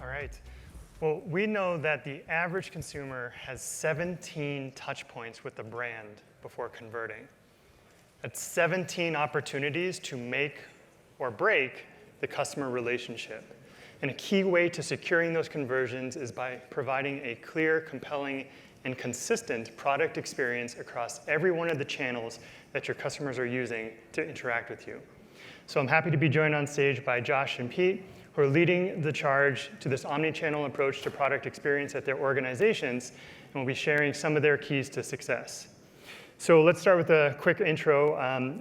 right. Well, we know that the average consumer has 17 touch points with the brand before converting. That's 17 opportunities to make or break the customer relationship. And a key way to securing those conversions is by providing a clear, compelling, and consistent product experience across every one of the channels that your customers are using to interact with you. So I'm happy to be joined on stage by Josh and Pete, who are leading the charge to this omni-channel approach to product experience at their organizations, and will be sharing some of their keys to success. So let's start with a quick intro.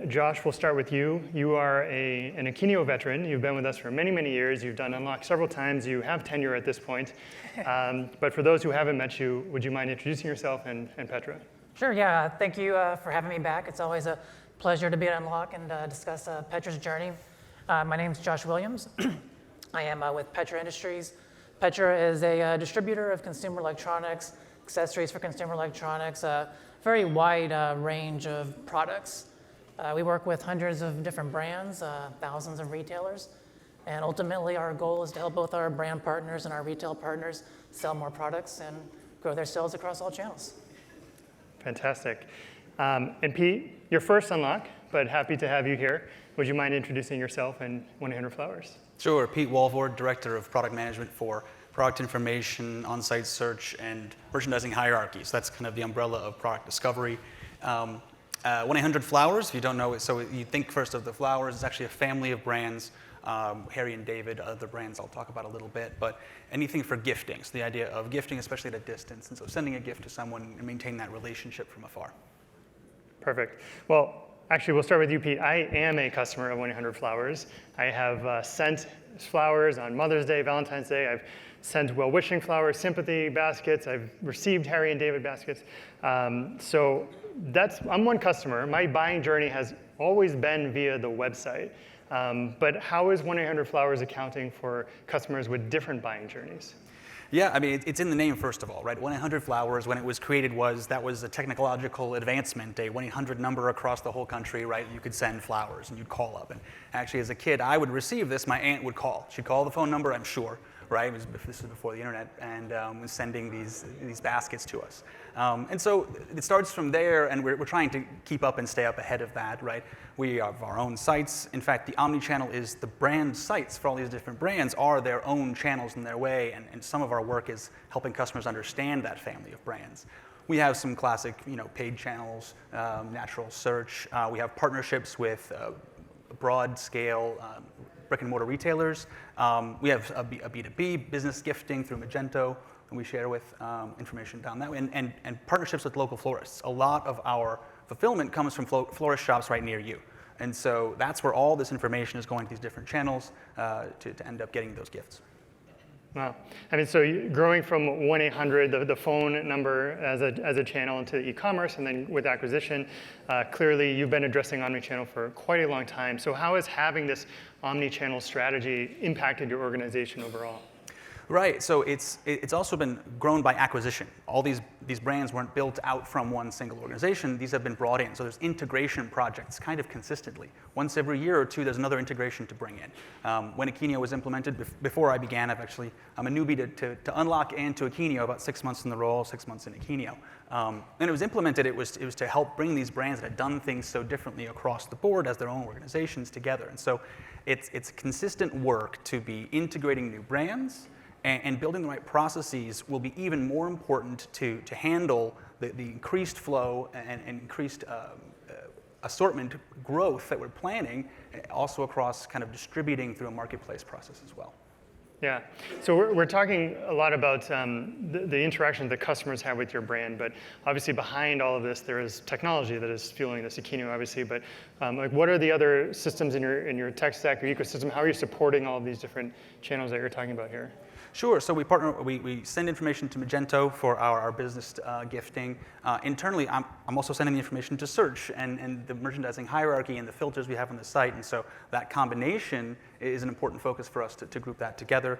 Josh, we'll start with you. You are an Akeneo veteran. You've been with us for many, many years. You've done Unlock several times. You have tenure at this point. But for those who haven't met you, would you mind introducing yourself and Petra? Sure, yeah. Thank you for having me back. It's always a pleasure to be at Unlock and discuss Petra's journey. My name is Josh Williams. I am with Petra Industries. Petra is a distributor of consumer electronics, accessories for consumer electronics, very wide range of products. We work with hundreds of different brands, thousands of retailers, and ultimately our goal is to help both our brand partners and our retail partners sell more products and grow their sales across all channels. Fantastic. And Pete, your first Unlock, but happy to have you here. Would you mind introducing yourself and 1-800-Flowers? Sure, Pete Walvord, Director of Product Management for Product Information, On-Site Search, and Merchandising Hierarchy. So that's kind of the umbrella of product discovery. 1-800-Flowers, if you don't know it, so you think first of the flowers, it's actually a family of brands, Harry and David, other brands I'll talk about a little bit, but anything for gifting. So the idea of gifting, especially at a distance, and so sending a gift to someone and maintaining that relationship from afar. Perfect. Well, actually, we'll start with you, Pete. I am a customer of 1-800-Flowers. I have sent flowers on Mother's Day, Valentine's Day. I've sent well-wishing flowers, sympathy baskets. I've received Harry and David baskets. So I'm one customer. My buying journey has always been via the website. But how is 1-800-Flowers accounting for customers with different buying journeys? Yeah, I mean, it's in the name, first of all, right? 1-800-Flowers, when it was created, that was a technological advancement, a 1-800 number across the whole country, right? You could send flowers and you'd call up. And actually, as a kid, I would receive this. My aunt would call. She'd call the phone number, I'm sure, right? This was before the internet, and was sending these baskets to us. And so it starts from there, and we're trying to keep up and stay up ahead of that, right? We have our own sites. In fact, the Omni-channel is the brand sites for all these different brands are their own channels in their way, and some of our work is helping customers understand that family of brands. We have some classic, paid channels, natural search. We have partnerships with broad scale brick and mortar retailers. We have a B2B business gifting through Magento, and we share with information down that way, and partnerships with local florists. A lot of our fulfillment comes from florist shops right near you. And so that's where all this information is going to these different channels to end up getting those gifts. Wow. I mean, so growing from 1-800, the phone number as a channel into e-commerce, and then with acquisition, clearly you've been addressing omni-channel for quite a long time. So how has having this omni-channel strategy impacted your organization overall? Right, so it's also been grown by acquisition. All these brands weren't built out from one single organization. These have been brought in. So there's integration projects kind of consistently. Once every year or two, there's another integration to bring in. When Akeneo was implemented, before I began, I'm a newbie to Unlock and to Akeneo, about 6 months in the role, 6 months in Akeneo. When it was implemented, it was to help bring these brands that had done things so differently across the board as their own organizations together. And so it's consistent work to be integrating new brands, and building the right processes will be even more important to handle the increased flow and increased assortment growth that we're planning, also across kind of distributing through a marketplace process as well. Yeah, so we're talking a lot about the interaction that customers have with your brand, but obviously behind all of this, there is technology that is fueling this, Akeneo obviously, but what are the other systems in your tech stack or ecosystem? How are you supporting all of these different channels that you're talking about here? Sure, so we send information to Magento for our business gifting. Internally, I'm also sending the information to search and the merchandising hierarchy and the filters we have on the site, and so that combination is an important focus for us to group that together.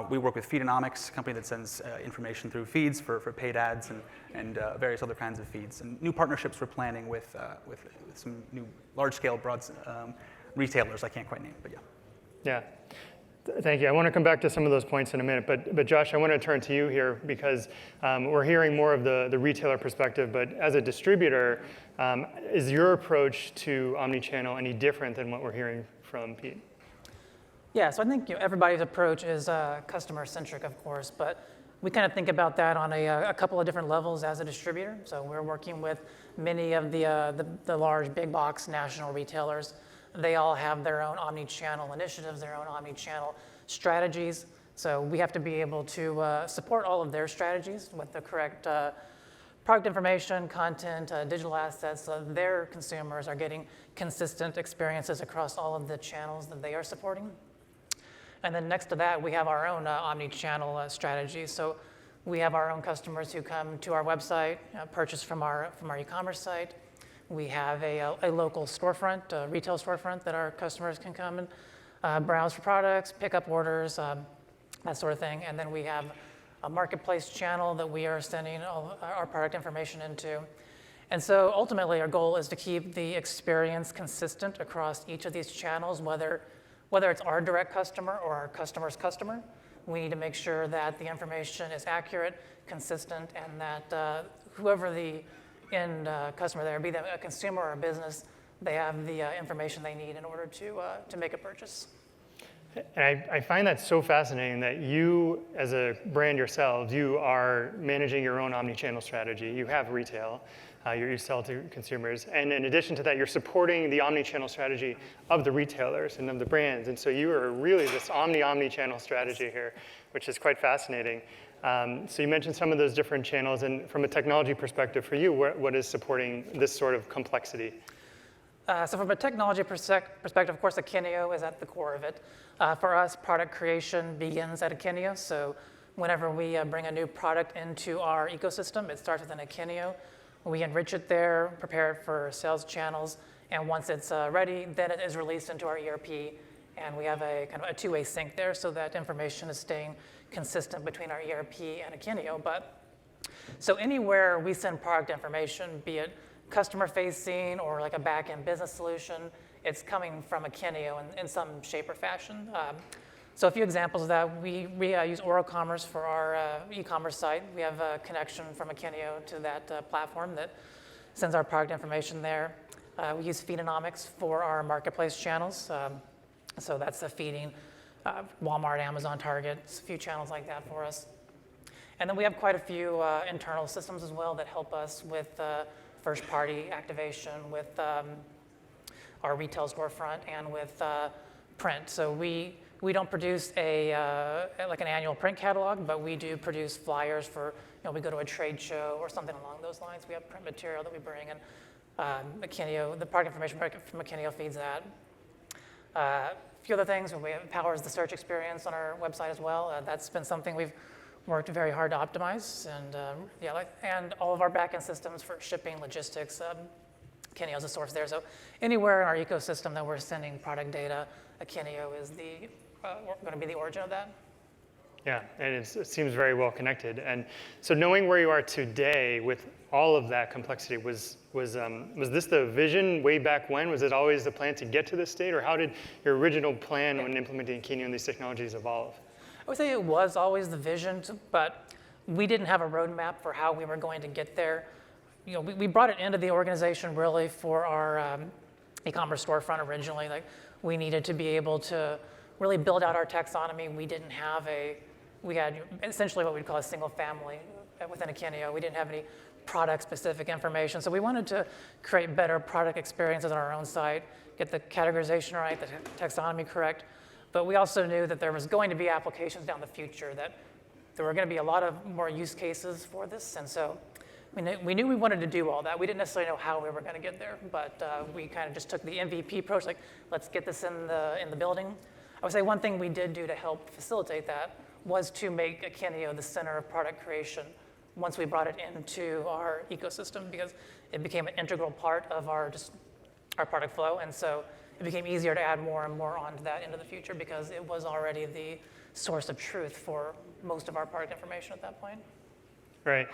We work with Feedonomics, a company that sends information through feeds for paid ads and various other kinds of feeds. And new partnerships we're planning with some new large-scale broad retailers I can't quite name, but yeah. Yeah. Thank you. I want to come back to some of those points in a minute, but Josh, I want to turn to you here because we're hearing more of the retailer perspective, but as a distributor, is your approach to omni-channel any different than what we're hearing from Pete? Yeah, so I think everybody's approach is customer-centric, of course, but we kind of think about that on a couple of different levels as a distributor. So we're working with many of the large big box national retailers. They all have their own omni-channel initiatives, their own omni-channel strategies. So we have to be able to support all of their strategies with the correct product information, content, digital assets, so their consumers are getting consistent experiences across all of the channels that they are supporting. And then next to that, we have our own omni-channel strategy. So we have our own customers who come to our website, purchase from our e-commerce site. We have a local storefront, a retail storefront that our customers can come and browse for products, pick up orders, that sort of thing. And then we have a marketplace channel that we are sending all our product information into. And so ultimately, our goal is to keep the experience consistent across each of these channels, whether it's our direct customer or our customer's customer. We need to make sure that the information is accurate, consistent, and that whoever the end customer there, be that a consumer or a business, they have the information they need in order to make a purchase. And I find that so fascinating that you, as a brand yourselves, you are managing your own omni-channel strategy. You have retail, you sell to consumers, and in addition to that, you're supporting the omni-channel strategy of the retailers and of the brands. And so you are really this omni-channel strategy here, which is quite fascinating. So you mentioned some of those different channels, and from a technology perspective for you, what is supporting this sort of complexity? So from a technology perspective, of course, Akeneo is at the core of it. For us, product creation begins at Akeneo. So whenever we bring a new product into our ecosystem, it starts with an Akeneo. We enrich it there, prepare it for sales channels, and once it's ready, then it is released into our ERP, and we have a kind of a two-way sync there so that information is staying consistent between our ERP and Akeneo. But so anywhere we send product information, be it customer-facing or like a back-end business solution, it's coming from Akeneo in some shape or fashion. So a few examples of that, we use Ecommerce for our e-commerce site. We have a connection from Akeneo to that platform that sends our product information there. We use Feedonomics for our marketplace channels. So that's feeding Walmart, Amazon, Target, a few channels like that for us. And then we have quite a few internal systems as well that help us with first-party activation with our retail storefront and with print. So we don't produce like an annual print catalog, but we do produce flyers for, we go to a trade show or something along those lines. We have print material that we bring, and Akeneo, the product information from Akeneo feeds that. A few other things, it powers the search experience on our website as well. That's been something we've worked very hard to optimize, and and all of our backend systems for shipping, logistics, Akeneo is a source there. So anywhere in our ecosystem that we're sending product data, Akeneo is going to be the origin of that. Yeah, and it seems very well connected. And so knowing where you are today with all of that complexity, was this the vision way back when? Was it always the plan to get to this state, or how did your original plan when implementing Akeneo and these technologies evolve? I would say it was always the vision, but we didn't have a roadmap for how we were going to get there. We brought it into the organization really for our e-commerce storefront originally. Like, we needed to be able to really build out our taxonomy. We had essentially what we'd call a single family within Akeneo. We didn't have any product-specific information. So we wanted to create better product experiences on our own site, get the categorization right, the taxonomy correct. But we also knew that there was going to be applications down the future, that there were going to be a lot of more use cases for this. And so we knew we wanted to do all that. We didn't necessarily know how we were going to get there, but we kind of just took the MVP approach, like, let's get this in the building. I would say one thing we did do to help facilitate that was to make Akeneo the center of product creation once we brought it into our ecosystem, because it became an integral part of our product flow. And so it became easier to add more and more onto that into the future because it was already the source of truth for most of our product information at that point. Right,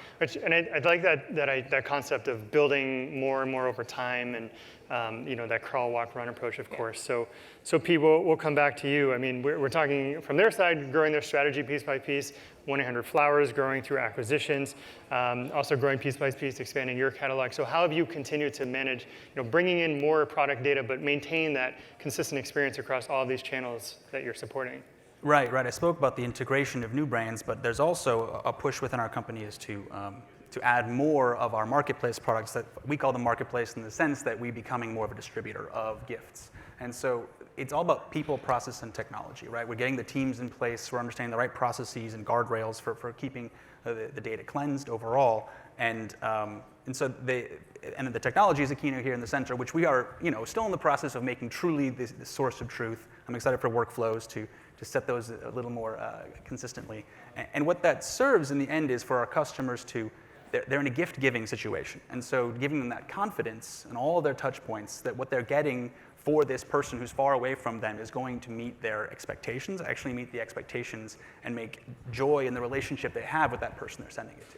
and I like that concept of building more and more over time, and that crawl, walk, run approach, of course. So Pete, we'll come back to you. I mean, we're talking from their side, growing their strategy piece by piece. 1-800-Flowers, growing through acquisitions, also growing piece by piece, expanding your catalog. So how have you continued to manage, bringing in more product data, but maintain that consistent experience across all of these channels that you're supporting? Right. I spoke about the integration of new brands, but there's also a push within our company is to add more of our marketplace products that we call the marketplace in the sense that we becoming more of a distributor of gifts. And so it's all about people, process, and technology, right? We're getting the teams in place, we're understanding the right processes and guardrails for keeping the data cleansed overall. And so the technology is a keynote here in the center, which we are still in the process of making truly the source of truth. I'm excited for workflows to set those a little more consistently. And what that serves in the end is for our customers they're in a gift-giving situation. And so giving them that confidence and all of their touch points that what they're getting for this person who's far away from them is going to meet their expectations, actually meet the expectations, and make joy in the relationship they have with that person they're sending it to.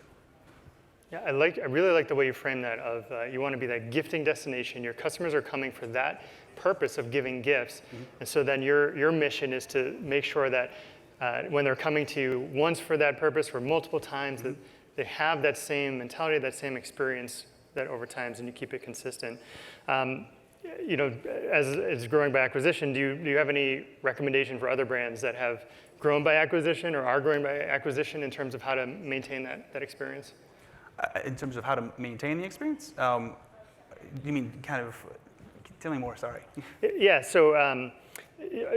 Yeah, I really like the way you frame that of you want to be that gifting destination. Your customers are coming for that purpose of giving gifts. Mm-hmm. And so then your mission is to make sure that when they're coming to you once for that purpose, for multiple times, mm-hmm. that they have that same mentality, that same experience that over time, and you keep it consistent. As it's growing by acquisition, do you have any recommendation for other brands that have grown by acquisition or are growing by acquisition in terms of how to maintain that experience? In terms of how to maintain the experience? You mean kind of, tell me more, sorry. Yeah, so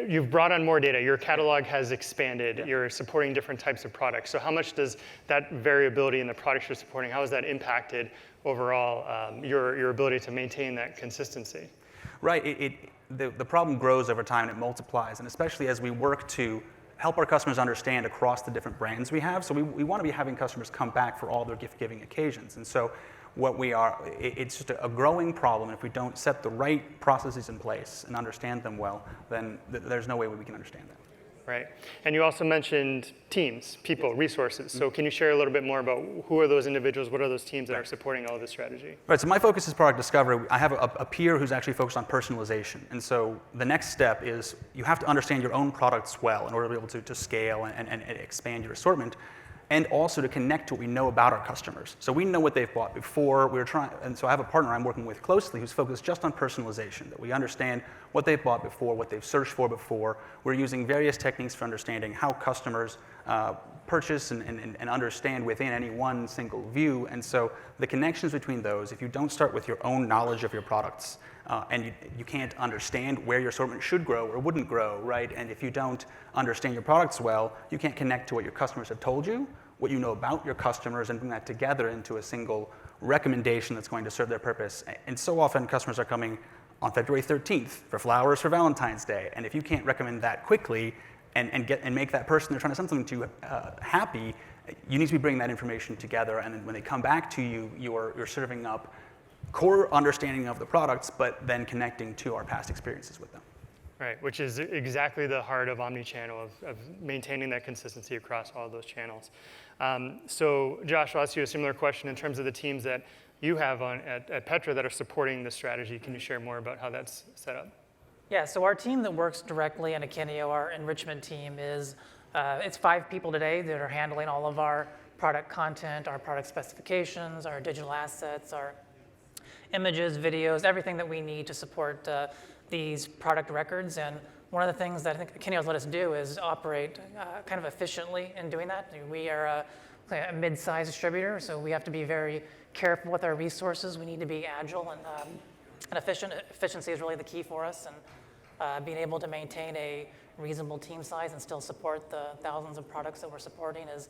you've brought on more data. Your catalog has expanded. Yeah. You're supporting different types of products. So how much does that variability in the products you're supporting, how has that impacted overall your ability to maintain that consistency? Right, the problem grows over time and it multiplies, and especially as we work to help our customers understand across the different brands we have. So we want to be having customers come back for all their gift-giving occasions. And so it's just a growing problem. And if we don't set the right processes in place and understand them well, then there's no way we can understand them. Right. And you also mentioned teams, people, resources. So can you share a little bit more about who are those individuals, what are those teams that are supporting all of this strategy? Right, so my focus is product discovery. I have a peer who's actually focused on personalization. And so the next step is you have to understand your own products well in order to be able to scale and expand your assortment, and also to connect to what we know about our customers. So we know what they've bought before. And so I have a partner I'm working with closely who's focused just on personalization, that we understand what they've bought before, what they've searched for before. We're using various techniques for understanding how customers purchase and understand within any one single view. And so the connections between those, if you don't start with your own knowledge of your products, and you can't understand where your assortment should grow or wouldn't grow, right? And if you don't understand your products well, you can't connect to what your customers have told you, what you know about your customers, and bring that together into a single recommendation that's going to serve their purpose. And so often customers are coming on February 13th for flowers for Valentine's Day. And if you can't recommend that quickly and make that person they're trying to send something to happy, you need to be bringing that information together. And then when they come back to you, you're serving up core understanding of the products, but then connecting to our past experiences with them. Right, which is exactly the heart of Omni-channel, of maintaining that consistency across all those channels. So Josh, I'll ask you a similar question in terms of the teams that you have at Petra that are supporting this strategy. Can you share more about how that's set up? Yeah, so our team that works directly in Akeneo, our enrichment team, it's 5 people today that are handling all of our product content, our product specifications, our digital assets, our images, videos, everything that we need to support these product records. And one of the things that I think Akeneo's let us do is operate kind of efficiently in doing that. We are a mid-sized distributor, so we have to be very careful with our resources. We need to be agile and efficient. Efficiency is really the key for us, and being able to maintain a reasonable team size and still support the thousands of products that we're supporting is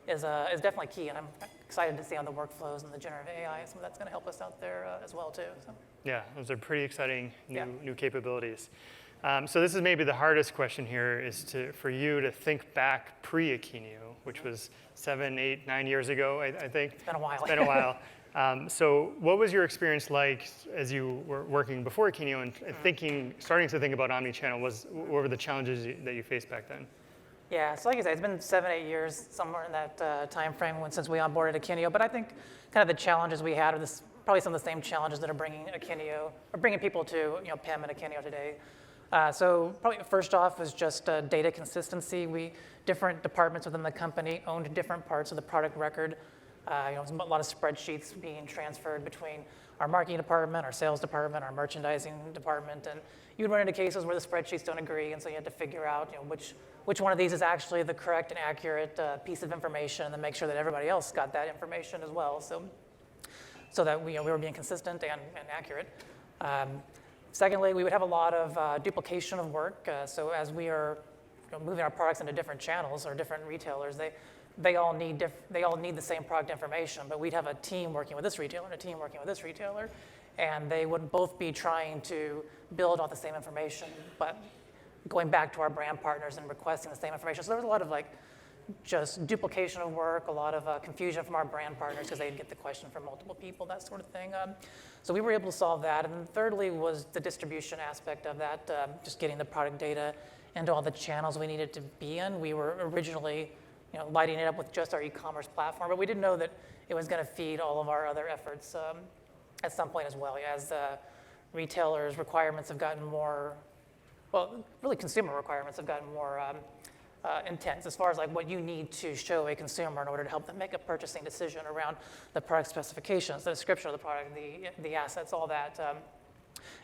definitely key. And I'm excited to see on the workflows and the generative AI, some of that's going to help us out there as well too. So. Yeah, those are pretty exciting new capabilities. So this is maybe the hardest question here, is for you to think back pre-Akeneo, which was 7, 8, 9 years ago, I think. It's been a while. It's been a while. So what was your experience like as you were working before Akeneo and starting to think about Omni-channel? What were the challenges that you faced back then? Yeah, so like I said, it's been 7, 8 years, somewhere in that time frame since we onboarded Akeneo. But I think kind of the challenges we had are probably some of the same challenges that are bringing Akeneo, or bringing people to PIM and Akeneo today. So probably first off is just data consistency. Different departments within the company owned different parts of the product record. There's a lot of spreadsheets being transferred between our marketing department, our sales department, our merchandising department, and you would run into cases where the spreadsheets don't agree, and so you had to figure out which one of these is actually the correct and accurate piece of information, and then make sure that everybody else got that information as well, so that we were being consistent and accurate. Secondly, we would have a lot of duplication of work. So as we are moving our products into different channels or different retailers, they all need the same product information, but we'd have a team working with this retailer and a team working with this retailer, and they would both be trying to build on the same information, but going back to our brand partners and requesting the same information. So there was a lot of just duplication of work, a lot of confusion from our brand partners because they'd get the question from multiple people, that sort of thing. So we were able to solve that. And then thirdly was the distribution aspect of that, just getting the product data into all the channels we needed to be in. We were originally lighting it up with just our e-commerce platform, but we didn't know that it was going to feed all of our other efforts at some point as well. As retailers' requirements have gotten more, really consumer requirements have gotten more intense as far as what you need to show a consumer in order to help them make a purchasing decision around the product specifications, the description of the product, the assets, all that.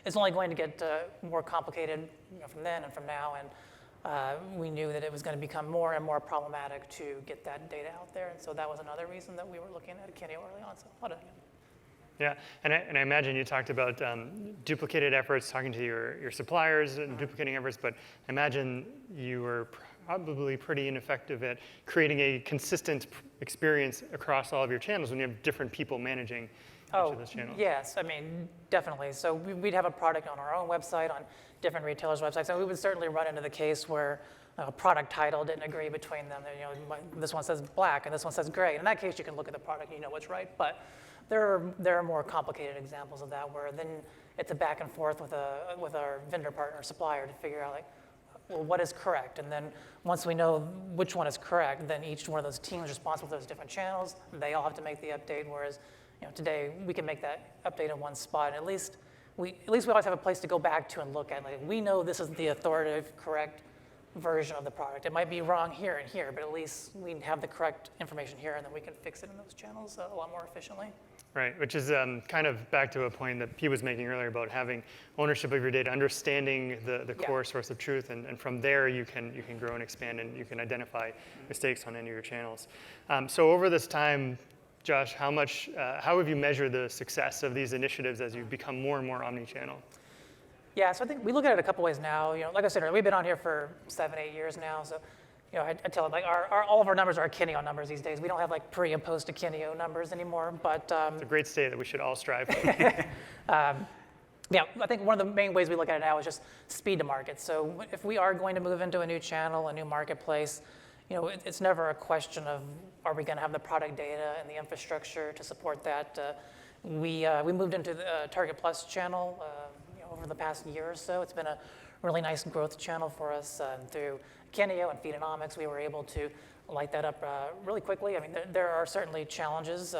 It's only going to get more complicated from then and from now, and we knew that it was going to become more and more problematic to get that data out there, and so that was another reason that we were looking at Akeneo early on. So a lot of Yeah, and I imagine you talked about duplicated efforts, talking to your suppliers and duplicating efforts, but I imagine you were probably pretty ineffective at creating a consistent experience across all of your channels when you have different people managing each of those channels. Yes, I mean, definitely. So we'd have a product on our own website, on different retailers' websites, and we would certainly run into the case where a product title didn't agree between them. This one says black and this one says gray. In that case, you can look at the product and you know what's right, but there are more complicated examples of that where then it's a back and forth with our vendor partner, supplier, to figure out well, what is correct? And then once we know which one is correct, then each one of those teams responsible for those different channels, they all have to make the update. Whereas, today we can make that update in one spot. And at least we always have a place to go back to and look at. We know this is the authoritative, correct version of the product. It might be wrong here and here, but at least we have the correct information here, and then we can fix it in those channels a lot more efficiently. Right, which is kind of back to a point that P was making earlier about having ownership of your data, understanding the core source of truth, and from there you can grow and expand, and you can identify mistakes on any of your channels. So over this time, Josh, how have you measured the success of these initiatives as you become more and more omni-channel? Yeah, so I think we look at it a couple ways now. Like I said earlier, we've been on here for 7, 8 years now, so. I tell them all of our numbers are Akeneo numbers these days. We don't have pre and post Akeneo numbers anymore, but it's a great state that we should all strive for. Yeah, I think one of the main ways we look at it now is just speed to market. So if we are going to move into a new channel, a new marketplace, it's never a question of are we going to have the product data and the infrastructure to support that. We moved into the Target Plus channel over the past year or so. It's been a really nice growth channel for us through Akeneo and Feedonomics. We were able to light that up really quickly. I mean, there are certainly challenges.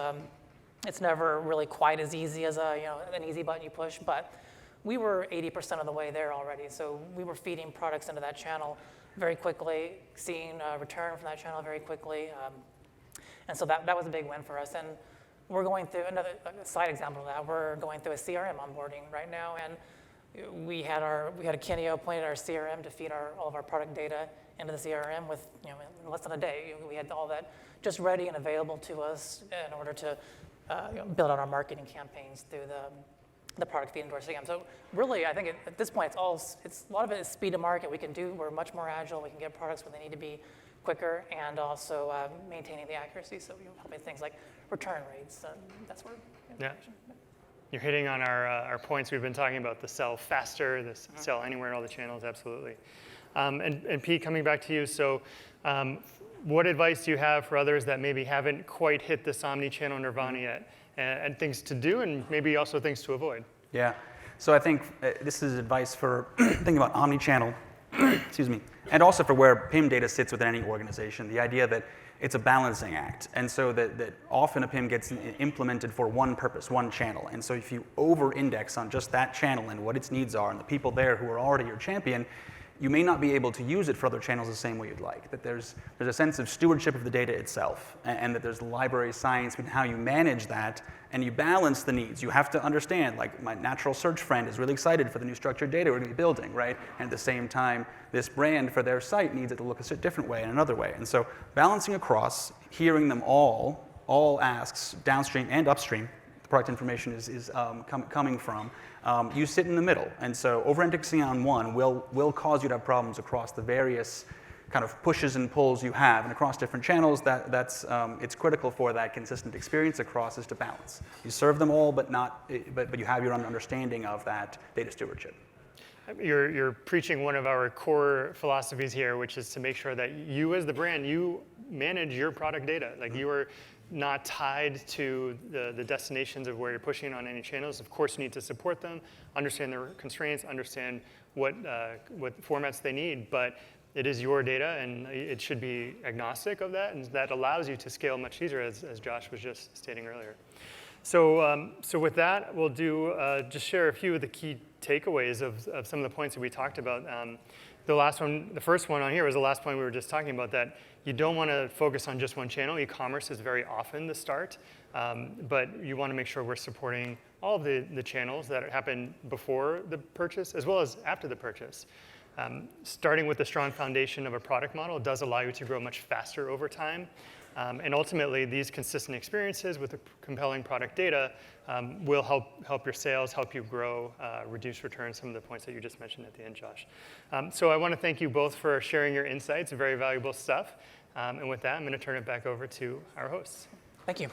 It's never really quite as easy as an easy button you push, but we were 80% of the way there already. So we were feeding products into that channel very quickly, seeing return from that channel very quickly. And so that was a big win for us. And we're going through another side example of that. We're going through a CRM onboarding right now, and we had Akeneo pointed our CRM to feed all of our product data into the CRM with in less than a day. We had all that just ready and available to us in order to build out our marketing campaigns through the product feed into our CRM. So really, I think at this point, it's a lot of it is speed to market. We're much more agile. We can get products where they need to be quicker, and also maintaining the accuracy. So helping things like return rates and that sort of information. Yeah. You're hitting on our points we've been talking about, the sell faster, the sell anywhere in all the channels, absolutely. And Pete, coming back to you, so what advice do you have for others that maybe haven't quite hit this omni-channel nirvana yet, and things to do and maybe also things to avoid? Yeah, so I think this is advice for thinking about omni-channel excuse me, and also for where PIM data sits within any organization, the idea that it's a balancing act. And so that often a PIM gets implemented for one purpose, one channel. And so if you over-index on just that channel and what its needs are and the people there who are already your champion, you may not be able to use it for other channels the same way you'd like. That there's a sense of stewardship of the data itself, and that there's library science in how you manage that, and you balance the needs. You have to understand, like my natural search friend is really excited for the new structured data we're going to be building, right? And at the same time, this brand for their site needs it to look a different way and another way. And so balancing across, hearing them all asks, downstream and upstream, the product information is coming from, you sit in the middle. And so over-indexing on one will cause you to have problems across the various kind of pushes and pulls you have, and across different channels. It's critical for that consistent experience across is to balance. You serve them all, but you have your own understanding of that data stewardship. You're preaching one of our core philosophies here, which is to make sure that you as the brand, you manage your product data. Like you are not tied to the destinations of where you're pushing it on any channels. Of course, you need to support them, understand their constraints, understand what formats they need, but it is your data, and it should be agnostic of that, and that allows you to scale much easier, as Josh was just stating earlier. So with that, we'll just share a few of the key takeaways of some of the points that we talked about. The first one on here was the last point we were just talking about, that you don't want to focus on just one channel. E-commerce is very often the start, but you want to make sure we're supporting all of the channels that happen before the purchase as well as after the purchase. Starting with the strong foundation of a product model does allow you to grow much faster over time. And ultimately, these consistent experiences with the compelling product data will help your sales, help you grow, reduce returns, some of the points that you just mentioned at the end, Josh. So I want to thank you both for sharing your insights, very valuable stuff. And with that, I'm going to turn it back over to our hosts. Thank you.